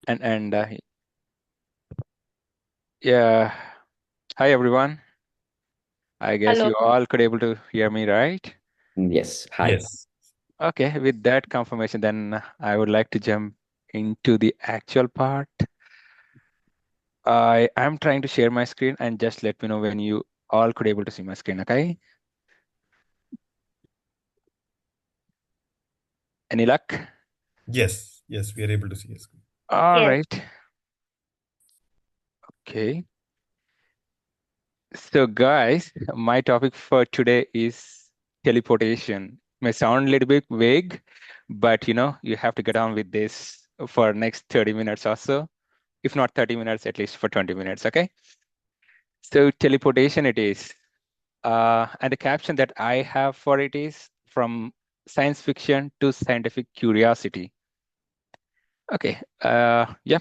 And yeah, hi everyone. I guess Hello. you all could able to hear me, right? Yes. Hi. Yes. Okay, with that confirmation, then I would like to jump into the actual part. I am trying to share my screen and just let me know when you all could able to see my screen, okay? Any luck? Yes. Yes. We are able to see your screen. All Yes. right. Okay. So guys, my topic for today is teleportation. May sound a little bit vague, but you have to get on with this for next 30 minutes or so. If not 30 minutes, at least for 20 minutes, okay? So teleportation it is. And the caption that I have for it is from science fiction to scientific curiosity. Okay, yeah.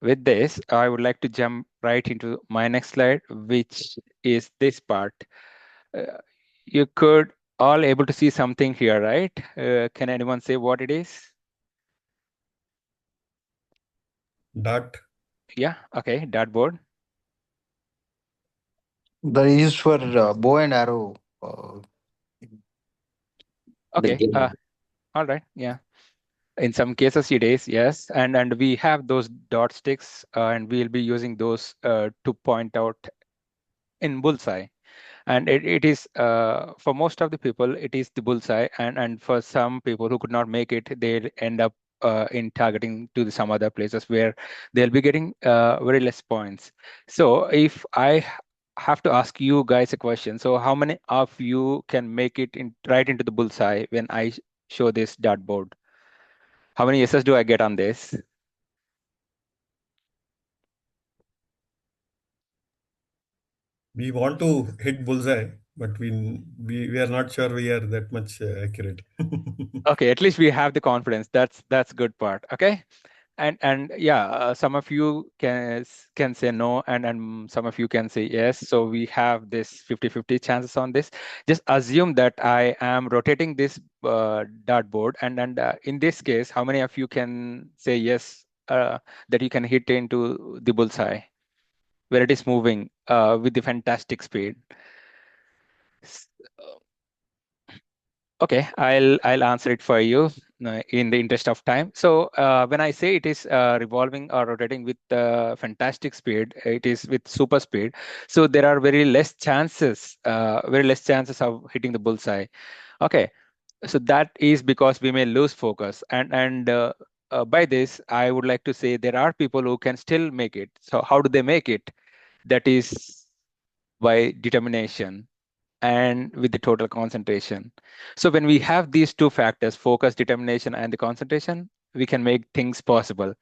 With this, I would like to jump right into my next slide, which is this part. Uh, you could all able to see something here, right? Can anyone say what it is? Dot. Yeah, okay, dartboard. That is for bow and arrow. The Okay, game. all right, yeah. In some cases, it is, yes. And we have those dot sticks, and we'll be using those to point out in bullseye. And it is, for most of the people, it is the bullseye. And for some people who could not make it, they'll end up in targeting to some other places where they'll be getting very less points. So if I have to ask you guys a question, so how many of you can make it in right into the bullseye when I show this dartboard? How many yeses do I get on this? We want to hit bullseye, but we are not sure we are that much accurate. Okay, at least we have the confidence. That's good part. Okay. And yeah, some of you can say no, and some of you can say yes. So we have this 50-50 chances on this. Just assume that I am rotating this dartboard, and in this case, how many of you can say yes, that you can hit into the bullseye where it is moving with the fantastic speed? S- Okay, I'll answer it for you in the interest of time. So when I say it is revolving or rotating with fantastic speed, it is with super speed. So there are very less chances of hitting the bullseye. Okay, so that is because we may lose focus, and by this I would like to say there are people who can still make it. So how do they make it? That is by determination and with the total concentration. So when we have these two factors, focus, determination, and the concentration, we can make things possible.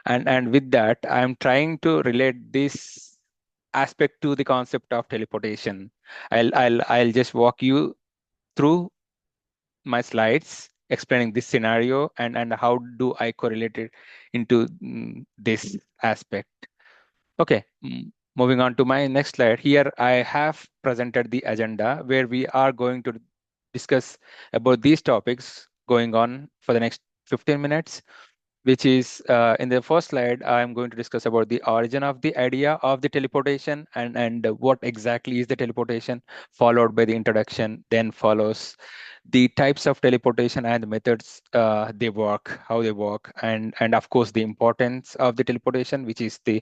And with that, I'm trying to relate this aspect to the concept of teleportation. I'll just walk you through my slides explaining this scenario and how do I correlate it into this aspect. Okay, moving on to my next slide. Here I have presented the agenda where we are going to discuss about these topics going on for the next 15 minutes, which is in the first slide, I'm going to discuss about the origin of the idea of the teleportation and what exactly is the teleportation, followed by the introduction, then follows the types of teleportation and the methods they work, how they work, and of course the importance of the teleportation, which is the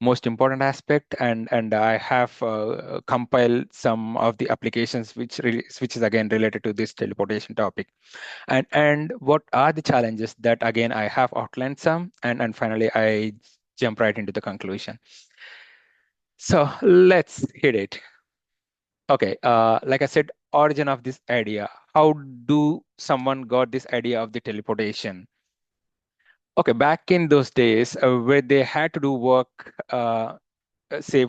most important aspect. And I have compiled some of the applications which is again related to this teleportation topic. And what are the challenges that again I have outlined some, and finally I jump right into the conclusion. So let's hit it. Okay, like I said, origin of this idea. How do someone got this idea of the teleportation? Okay, back in those days where they had to do work, say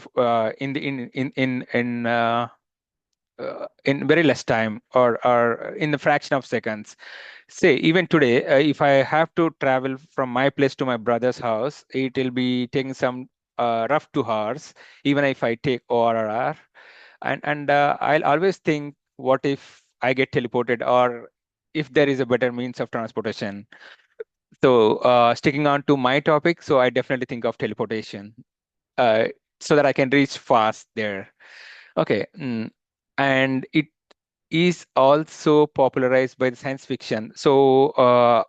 in very less time or in the fraction of seconds. Say, even today, if I have to travel from my place to my brother's house, it will be taking some rough 2 hours, even if I take ORR. And I'll always think, what if I get teleported, or if there is a better means of transportation? So sticking on to my topic, so I definitely think of teleportation, uh, so that I can reach fast there. Okay, and it is also popularized by the science fiction. So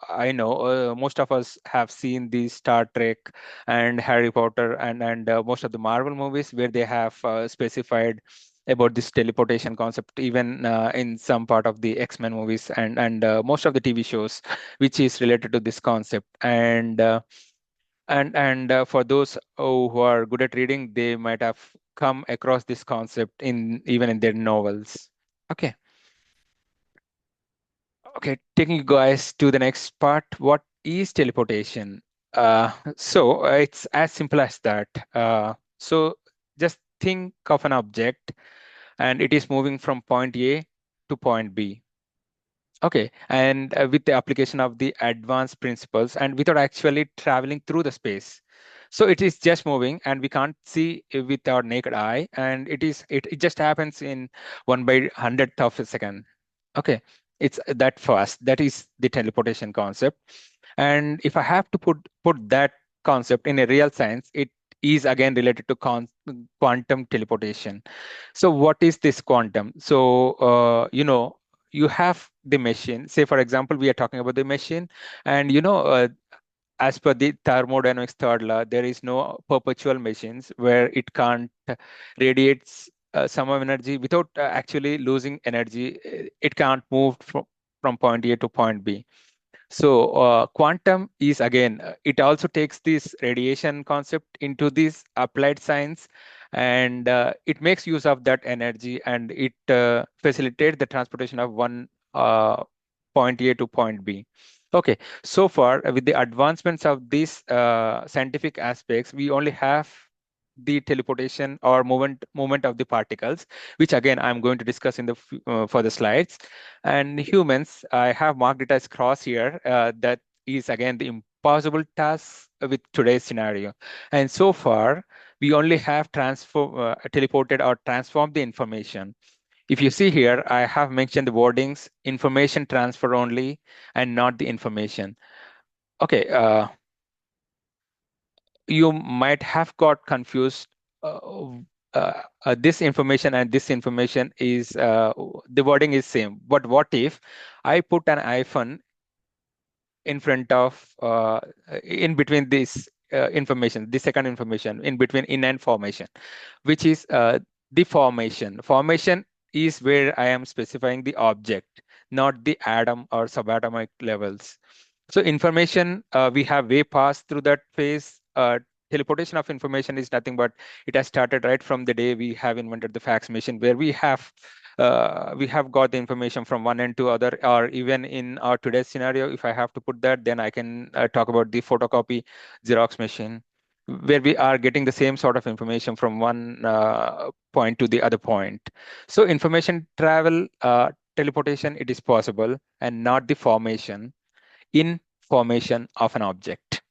I know most of us have seen the Star Trek and Harry Potter and most of the Marvel movies where they have specified about this teleportation concept, even in some part of the X-Men movies and most of the TV shows, which is related to this concept. And for those who are good at reading, they might have come across this concept in even in their novels. Okay. Okay, taking you guys to the next part. What is teleportation? So it's as simple as that. So just think of an object and it is moving from point A to point B. Okay, and with the application of the advanced principles and without actually traveling through the space. So it is just moving and we can't see it with our naked eye, and it just happens in 1/100th of a second. Okay, it's that fast. That is the teleportation concept. And if I have to put that concept in a real science, it is again related to quantum teleportation. So what is this quantum? So you have the machine. Say, for example, we are talking about the machine, and as per the thermodynamics third law, there is no perpetual machines where it can't radiates some of energy without actually losing energy. It can't move from point A to point B. So quantum is again, it also takes this radiation concept into this applied science, and it makes use of that energy, and it facilitates the transportation of one point A to point B. Okay, so far with the advancements of these scientific aspects, we only have the teleportation or movement of the particles, which again I'm going to discuss in the for the slides. And humans, I have marked it as cross here. That is again the impossible task with today's scenario. And so far, we only have teleported or transformed the information. If you see here, I have mentioned the wordings, information transfer only, and not the information. Okay, you might have got confused. This information and this information is the wording is same. But what if I put an iPhone in front of in between this information, the second information in between in and formation, which is the formation. Formation is where I am specifying the object, not the atom or subatomic levels. So information, we have way passed through that phase. Teleportation of information is nothing but it has started right from the day we have invented the fax machine, where we have got the information from one end to other, or even in our today's scenario, if I have to put that, then I can talk about the photocopy Xerox machine, where we are getting the same sort of information from one point to the other point. So information travel, teleportation, it is possible, and not the formation in formation of an object.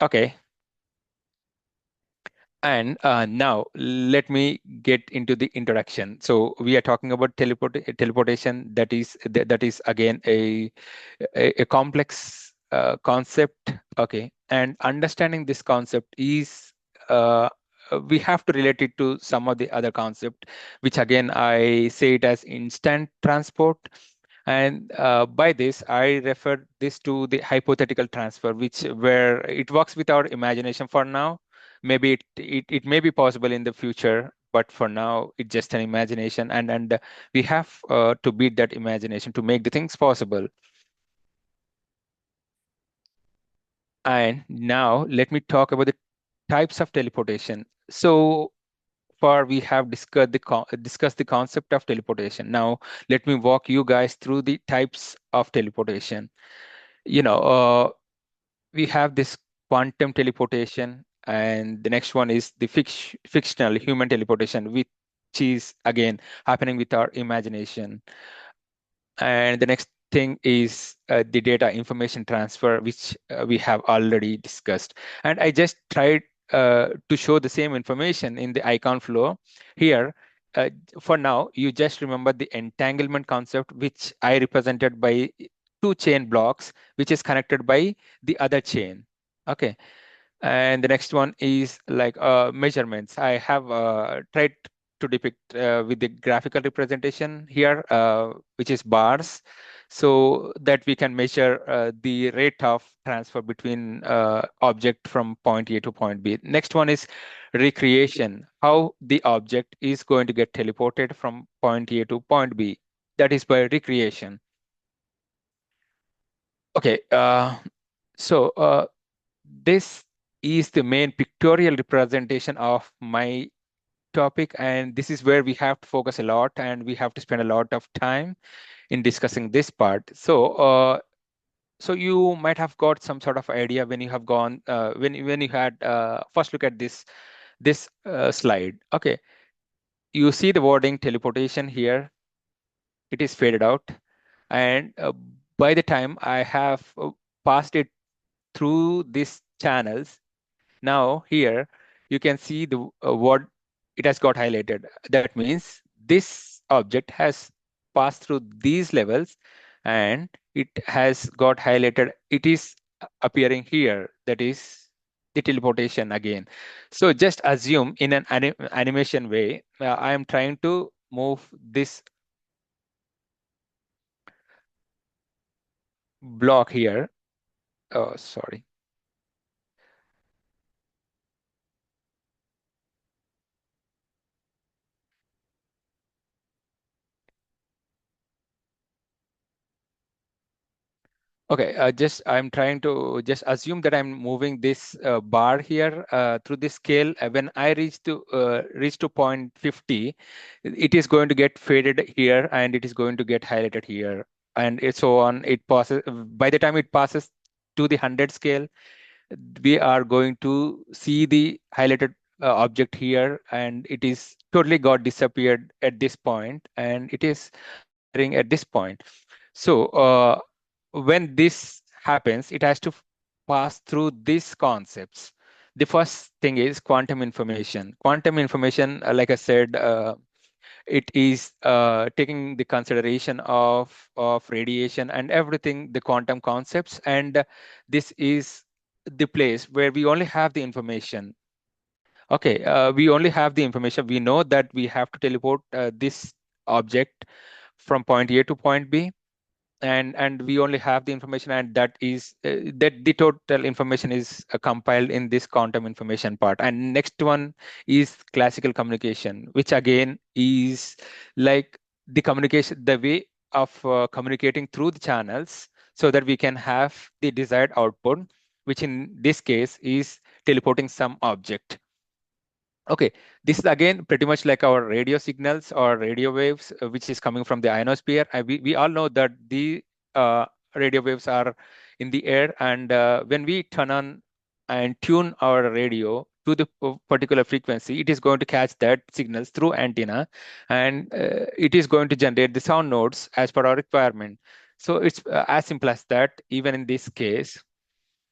Okay. And now let me get into the introduction. So we are talking about teleportation. That is again a complex concept. Okay, and understanding this concept is we have to relate it to some of the other concept, which again I say it as instant transport. And by this, I refer this to the hypothetical transfer, which where it works with our imagination for now. Maybe it may be possible in the future, but for now, it's just an imagination, and we have to beat that imagination to make the things possible. And now let me talk about the types of teleportation. So far, we have discussed the concept of teleportation. Now, let me walk you guys through the types of teleportation. You know, we have this quantum teleportation, and the next one is the fictional human teleportation, which is again happening with our imagination. And the next thing is the data information transfer, which we have already discussed. And I just tried to show the same information in the icon flow here. For now, you just remember the entanglement concept, which I represented by two chain blocks, which is connected by the other chain. Okay. And the next one is like measurements. I have tried to depict with the graphical representation here, which is bars, so that we can measure the rate of transfer between object from point A to point B. Next one is recreation, how the object is going to get teleported from point A to point B. That is by recreation. Okay, so this is the main pictorial representation of my topic, and this is where we have to focus a lot and we have to spend a lot of time in discussing this part. So you might have got some sort of idea when you have gone when you had first look at this slide. Okay, you see the wording teleportation here. It is faded out, and by the time I have passed it through these channels, now here you can see the what it has got highlighted. That means this object has passed through these levels and it has got highlighted. It is appearing here. That is the teleportation again. So just assume in an animation way, I am trying to move this block here. Oh, sorry. Okay, I'm trying to just assume that I'm moving this bar here through this scale. When I reach to point 50, it is going to get faded here and it is going to get highlighted here, and it's so on. It passes by the time it passes to the 100 scale, we are going to see the highlighted object here, and it is totally got disappeared at this point, and it is appearing at this point. So when this happens, it has to pass through these concepts. The first thing is quantum information. Quantum information, like I said, it is taking the consideration of radiation and everything, the quantum concepts, and this is the place where we only have the information. Okay, we only have the information. We know that we have to teleport this object from point A to point B, and we only have the information, and that is that the total information is compiled in this quantum information part. And next one is classical communication, which again is like the communication, the way of communicating through the channels so that we can have the desired output, which in this case is teleporting some object. Okay, this is again pretty much like our radio signals or radio waves, which is coming from the ionosphere. We all know that the uh, radio waves are in the air, and when we turn on and tune our radio to the particular frequency, it is going to catch that signals through antenna, and it is going to generate the sound nodes as per our requirement. So it's as simple as that, even in this case.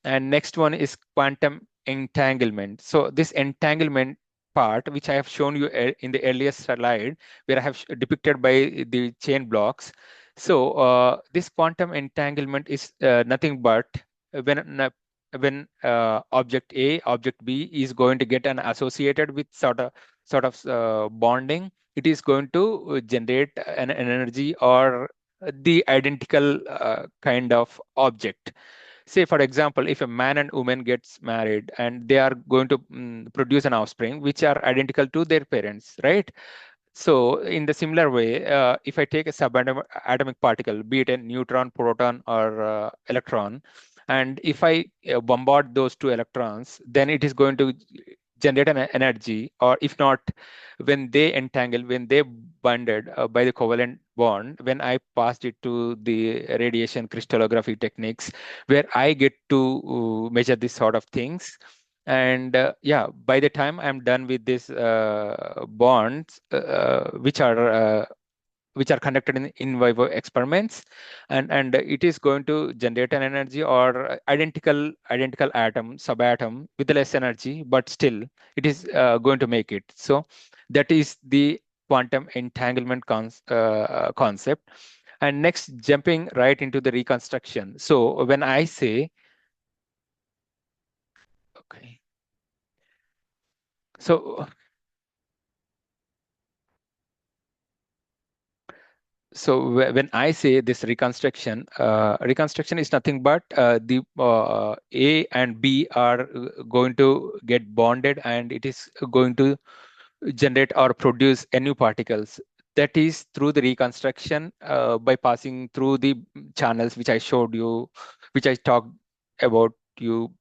And next one is quantum entanglement. So this entanglement part, which I have shown you in the earlier slide, where I have depicted by the chain blocks. So this quantum entanglement is nothing but when object A, object B is going to get an associated with sort of bonding, it is going to generate an energy or the identical kind of object. Say, for example, if a man and woman gets married and they are going to produce an offspring which are identical to their parents, right? So in the similar way, if I take a subatomic particle, be it a neutron, proton, or electron, and if I bombard those two electrons, then it is going to generate an energy, or if not, when they entangle, when they bonded by the covalent bond, when I passed it to the radiation crystallography techniques, where I get to measure this sort of things. And yeah, by the time I'm done with these bonds, which are conducted in vivo experiments, and it is going to generate an energy or identical atom, subatom with less energy, but still it is going to make it. So that is the quantum entanglement concept. And next, jumping right into the reconstruction. So when I say, okay, so when I say this reconstruction, reconstruction is nothing but the A and B are going to get bonded, and it is going to generate or produce new particles. That is through the reconstruction by passing through the channels which I showed you, which I talked about you,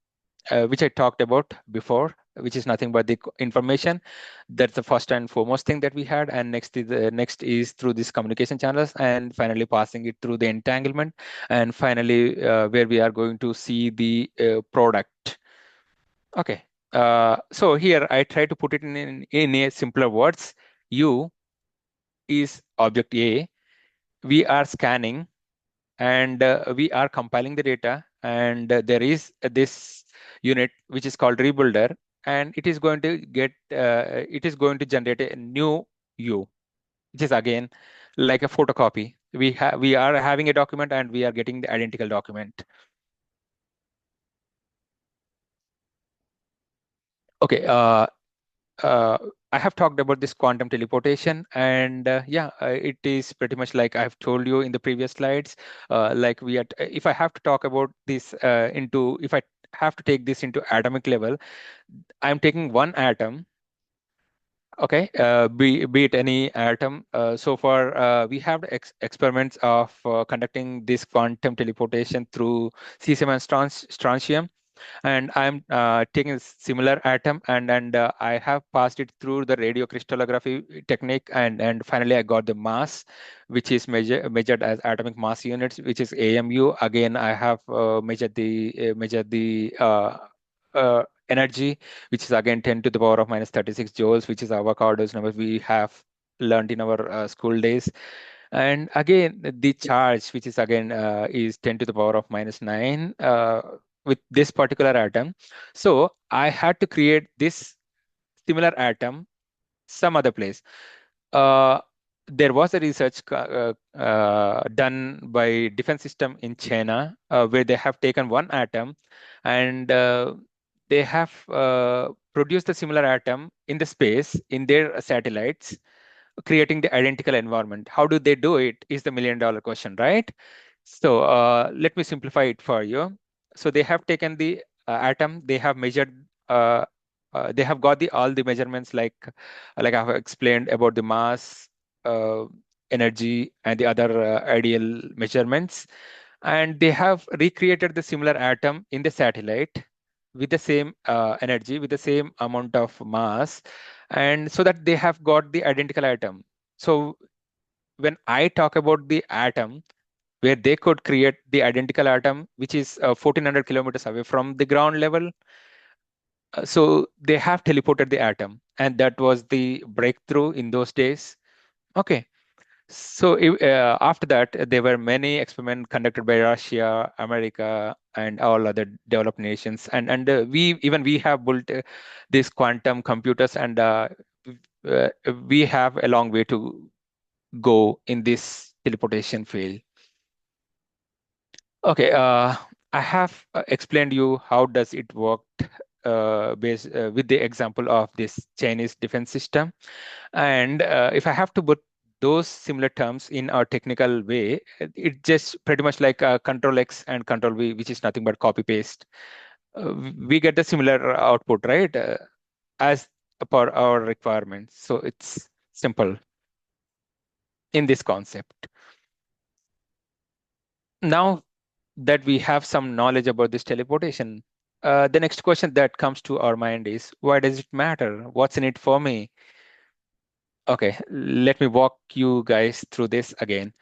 which I talked about before, which is nothing but the information. That's the first and foremost thing that we had. And next is through these communication channels, and finally passing it through the entanglement, and finally where we are going to see the product. Okay. So here I try to put it in a simpler words. U is object A. We are scanning, and we are compiling the data, and there is this unit which is called rebuilder, and it is going to generate a new U, which is again like a photocopy. We are having a document, and we are getting the identical document. Okay. I have talked about this quantum teleportation, and it is pretty much like I've told you in the previous slides. Like if I have to talk about this if I have to take this into atomic level, I'm taking one atom. Okay, be it any atom. So far, we have experiments of conducting this quantum teleportation through cesium and strontium, and I'm taking a similar atom, and I have passed it through the radio crystallography technique, and finally I got the mass, which is measured as atomic mass units, which is AMU. Again, I have measured the energy, which is again 10 to the power of minus 36 joules, which is Avogadro's number we have learned in our school days. And again, the charge, which is again is 10 to the power of minus 9 with this particular atom. So I had to create this similar atom some other place. Uh, there was a research done by defense system in China where they have taken one atom, and they have produced a similar atom in the space in their satellites, creating the identical environment. How do they do it is the $1 million question, right? So let me simplify it for you. So they have taken the atom, they have measured, they have got all the measurements like I have explained about the mass, uh, energy, and the other ideal measurements. And they have recreated the similar atom in the satellite with the same energy, with the same amount of mass, and so that they have got the identical atom. So when I talk about the atom, where they could create the identical atom, which is 1400 kilometers away from the ground level, so they have teleported the atom, and that was the breakthrough in those days. Okay. So after that, there were many experiments conducted by Russia, America, and all other developed nations, and we have built these quantum computers, and we have a long way to go in this teleportation field. Okay, I have explained you how does it work based with the example of this Chinese defense system, and if I have to put those similar terms in our technical way, it just pretty much like Control X and Control V, which is nothing but copy paste. We get the similar output, right? As per our requirements. So it's simple in this concept. Now that we have some knowledge about this teleportation, the next question that comes to our mind is, why does it matter? What's in it for me? Okay, let me walk you guys through this again.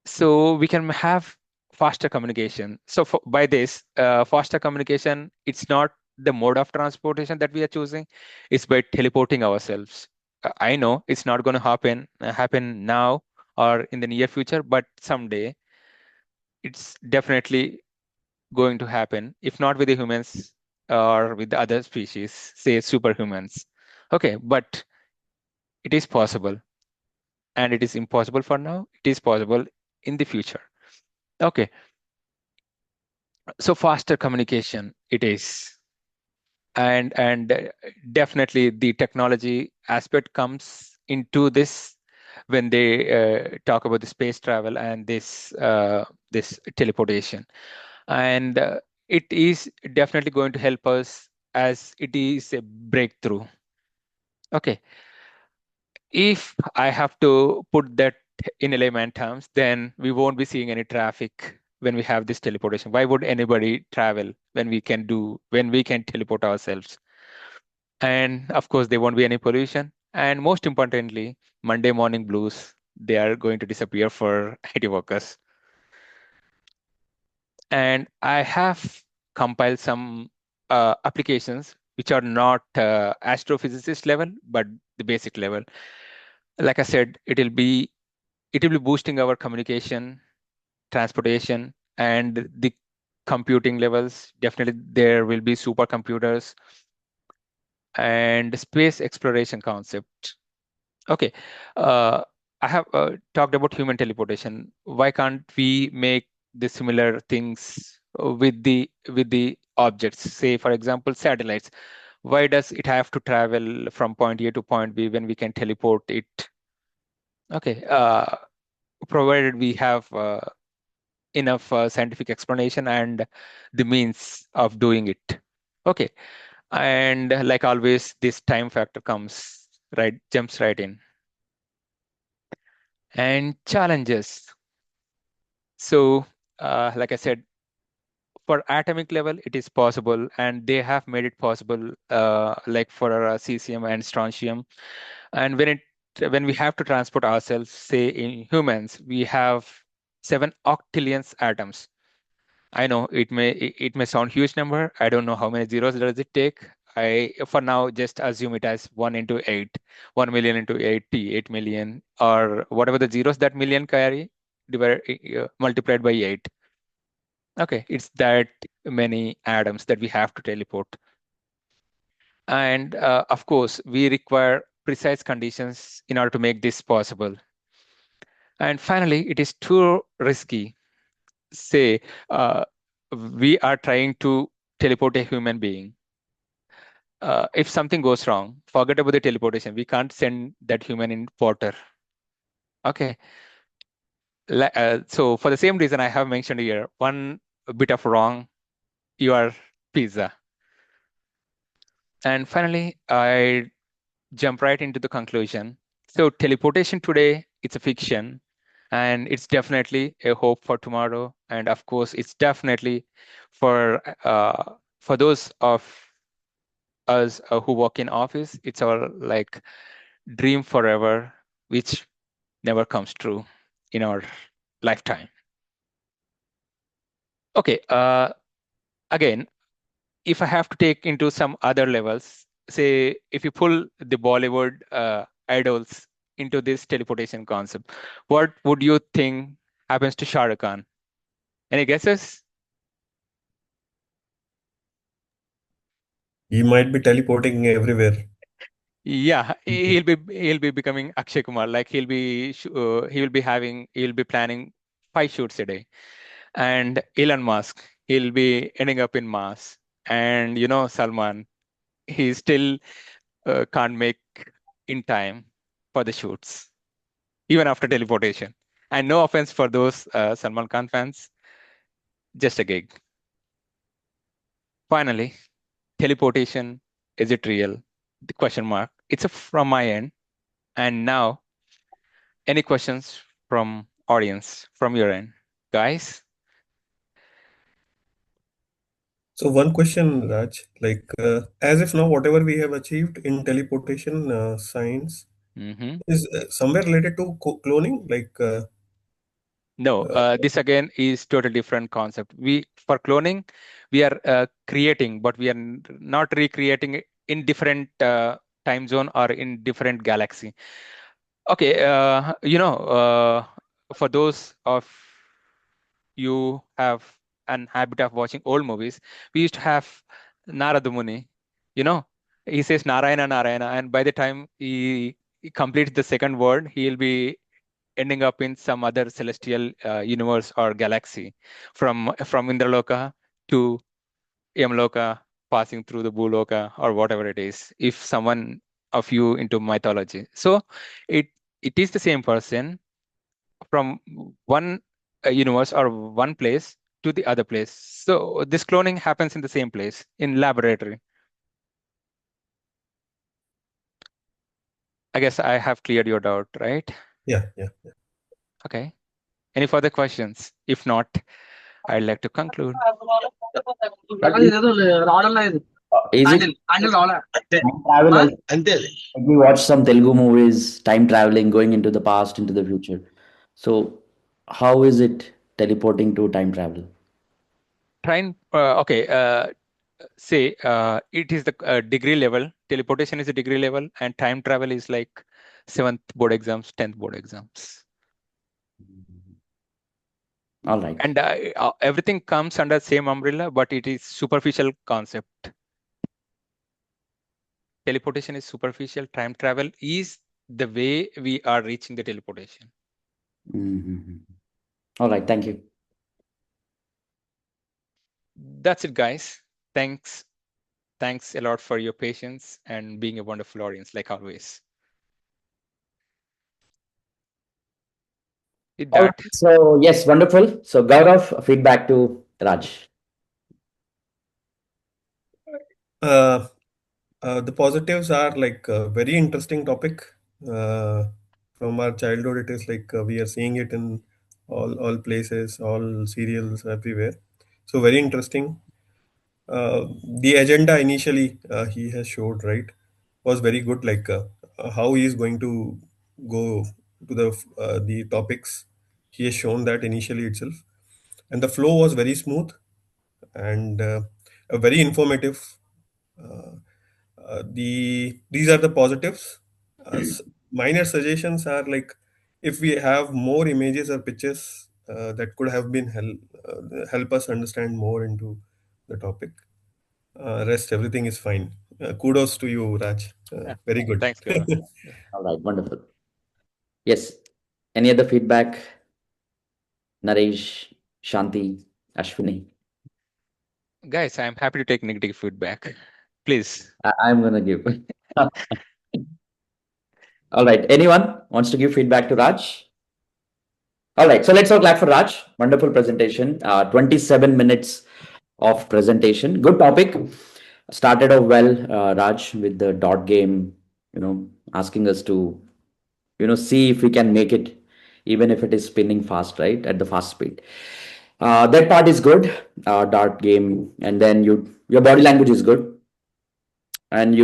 So we can have faster communication. So by this, faster communication, it's not the mode of transportation that we are choosing, it's by teleporting ourselves. I know it's not going to happen now or in the near future, but someday it's definitely going to happen, if not with the humans or with the other species, say superhumans. Okay, but it is possible, and it is impossible for now. It is possible in the future. Okay, so faster communication it is, and definitely the technology aspect comes into this when they talk about the space travel and this teleportation, and it is definitely going to help us as it is a breakthrough. Okay, if I have to put that in layman terms, then we won't be seeing any traffic when we have this teleportation. Why would anybody travel when we can teleport ourselves? And of course, there won't be any pollution. And most importantly, Monday morning blues, they are going to disappear for IT workers. And I have compiled some applications which are not astrophysicist level, but the basic level. Like I said, it will be boosting our communication, transportation, and the computing levels. Definitely, there will be supercomputers and space exploration concept. Okay, uh, I have talked about human teleportation. Why can't we make the similar things with the objects? Say, for example, satellites. Why does it have to travel from point A to point B when we can teleport it? Okay, provided we have enough scientific explanation and the means of doing it. Okay, and like always, this time factor jumps right in. And challenges. So, like I said, for atomic level, it is possible, and they have made it possible, like for cesium and strontium. And when we have to transport ourselves, say in humans, we have 7 octillions atoms. I know it may sound huge number. I don't know how many zeros does it take. I for now just assume it as 1 into 8, 1 million into 80, 8 million, or whatever the zeros that million carry, multiplied by 8. Okay, it's that many atoms that we have to teleport. And of course, we require precise conditions in order to make this possible. And finally, it is too risky. Say, we are trying to teleport a human being. If something goes wrong, forget about the teleportation. We can't send that human in porter. Okay. So for the same reason I have mentioned here, one bit of wrong, you are pizza. And finally, I jump right into the conclusion. So teleportation today, it's a fiction, and it's definitely a hope for tomorrow. And of course, it's definitely for those of us who work in office, it's our like dream forever, which never comes true in our lifetime. Okay, again, if I have to take into some other levels, say if you pull the Bollywood idols into this teleportation concept, what would you think happens to Shah Rukh Khan? Any guesses? He might be teleporting everywhere. Yeah, he'll be becoming Akshay Kumar. Like he'll be planning 5 shoots a day. And Elon Musk, he'll be ending up in Mars. And Salman, he still can't make in time for the shoots, even after teleportation. And no offense for those Salman Khan fans, just a gig. Finally, teleportation, is it real? The question mark. It's from my end. And now, any questions from audience, from your end? Guys? So one question, Raj, like as if now whatever we have achieved in teleportation science Hmm. is somewhere related to cloning, like No, this again is totally different concept. For cloning, we are creating, but we are not recreating it in different time zone or in different galaxy. Okay, for those of you have an habit of watching old movies, we used to have Narada Muni. You know, he says Narayana, Narayana, and by the time he completes the second word, he'll be ending up in some other celestial universe or galaxy, from Indraloka to Yamloka, passing through the Bhuloka or whatever it is, if someone of you into mythology. So it it is the same person from one universe or one place to the other place. So this cloning happens in the same place in laboratory. I guess I have cleared your doubt, right? Yeah, yeah. Okay. Any further questions? If not, I'd like to conclude. Is it time travel also? Like we watch some Telugu movies, time traveling, going into the past, into the future. So, how is it teleporting to time travel? Okay. Say it is the degree level. Teleportation is a degree level, and time travel is like 7th board exams, 10th board exams. All right. And everything comes under same umbrella, but it is superficial concept. Teleportation is superficial. Time travel is the way we are reaching the teleportation. Mhm. All right. Thank you. That's it, guys. Thanks a lot for your patience and being a wonderful audience, like always. With All that, right. So, yes, wonderful. So, Gaurav, feedback to Raj. Uh, the positives are like a very interesting topic. Uh, from our childhood, it is like we are seeing it in all places, all serials, everywhere. So very interesting. The agenda initially he has showed, right, was very good. Like how he is going to go to the topics. He has shown that initially itself, and the flow was very smooth and a very informative. Uh, these are the positives. Minor suggestions are like if we have more images or pictures that could have been help us understand more into the topic. Rest everything is fine. Kudos to you, Raj. Very good. thanks, Gaurav. All right. Wonderful. Yes. Any other feedback? Naresh, Shanti, Ashwini. Guys, I'm happy to take negative feedback. Please. I'm going to give. All right. Anyone wants to give feedback to Raj? All right. So let's all clap for Raj. Wonderful presentation. 27 minutes of presentation. Good topic. Started off well, Raj, with the dot game, asking us to, see if we can make it, even if it is spinning fast, right, at the fast speed. That part is good, dart game. And then your body language is good. And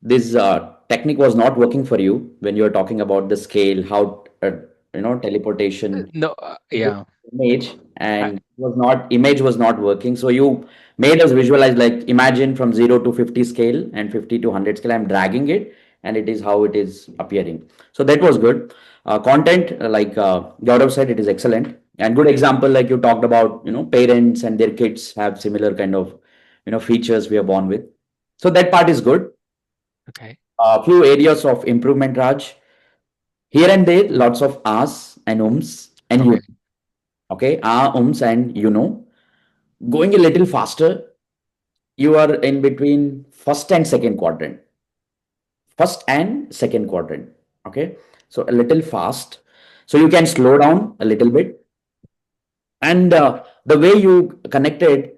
this technique was not working for you when you were talking about the scale, how, teleportation No, yeah. image, I, and image was not working. So you made us visualize, like, imagine from 0 to 50 scale and 50 to 100 scale, I'm dragging it, and it is how it is appearing. So that was good. Content, like Gaurav said, it is excellent. And good example, like you talked about, parents and their kids have similar kind of, features we are born with. So that part is good. okay. A few areas of improvement, Raj. Here and there, lots of ahs and ums and you. Okay. Okay, ums and going a little faster. You are in between first and second quadrant. Okay, so a little fast, so you can slow down a little bit. And the way you connected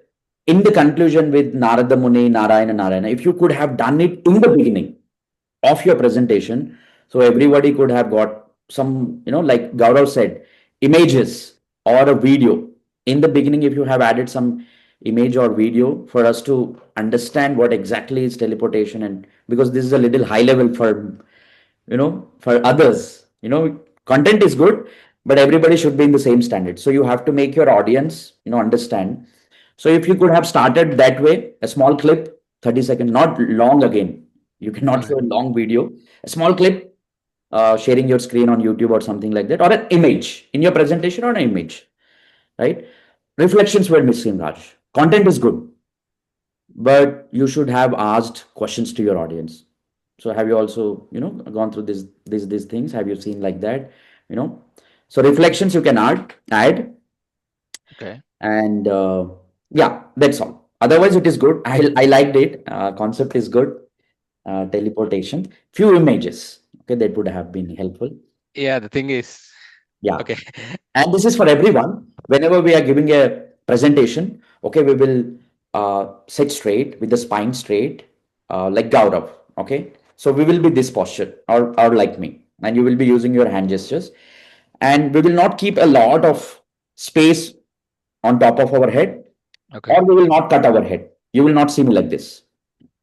in the conclusion with Narada Muni, Narayana, if you could have done it in the beginning of your presentation, so everybody could have got some, like Gaurav said, images or a video in the beginning. If you have added some image or video for us to understand what exactly is teleportation, and because this is a little high level for others, content is good, but everybody should be in the same standard. So you have to make your audience, understand. So if you could have started that way, a small clip, 30 seconds, not long again. You cannot Okay. show a long video, a small clip, sharing your screen on YouTube or something like that, or an image in your presentation, or an image, right? Reflections were missing, Raj. Content is good, but you should have asked questions to your audience. So have you also, gone through these things? Have you seen like that? you know. So reflections you can add, Okay. and yeah, that's all. Otherwise, it is good. I liked it. Concept is good. Teleportation, few images. Okay, that would have been helpful. Yeah, the thing is, Yeah, okay. and this is for everyone. Whenever we are giving a presentation, okay, we will sit straight with the spine straight, like Gaurav. Okay, so we will be this posture, or like me, and you will be using your hand gestures, and we will not keep a lot of space on top of our head, Okay. or we will not cut our head. You will not see me like this.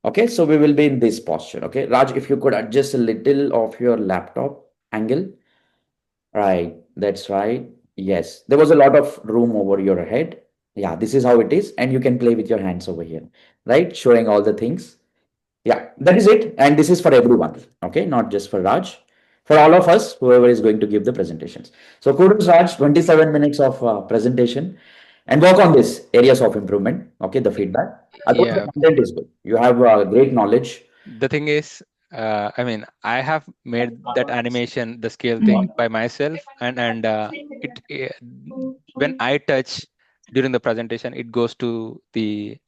Okay, so we will be in this posture. Okay, Raj, if you could adjust a little of your laptop angle. Right, that's right. Yes, there was a lot of room over your head. Yeah, this is how it is, and you can play with your hands over here, right? Showing all the things. Yeah, that is it. And this is for everyone, okay? Not just for Raj, for all of us, whoever is going to give the presentations. So kudos, Raj, 27 minutes of presentation, and work on this areas of improvement, okay? The feedback. Otherwise, the Yeah. content is good. You have great knowledge. The thing is, I mean, I have made that animation, the scale thing Mhm. by myself, and it when I touch during the presentation, it goes to the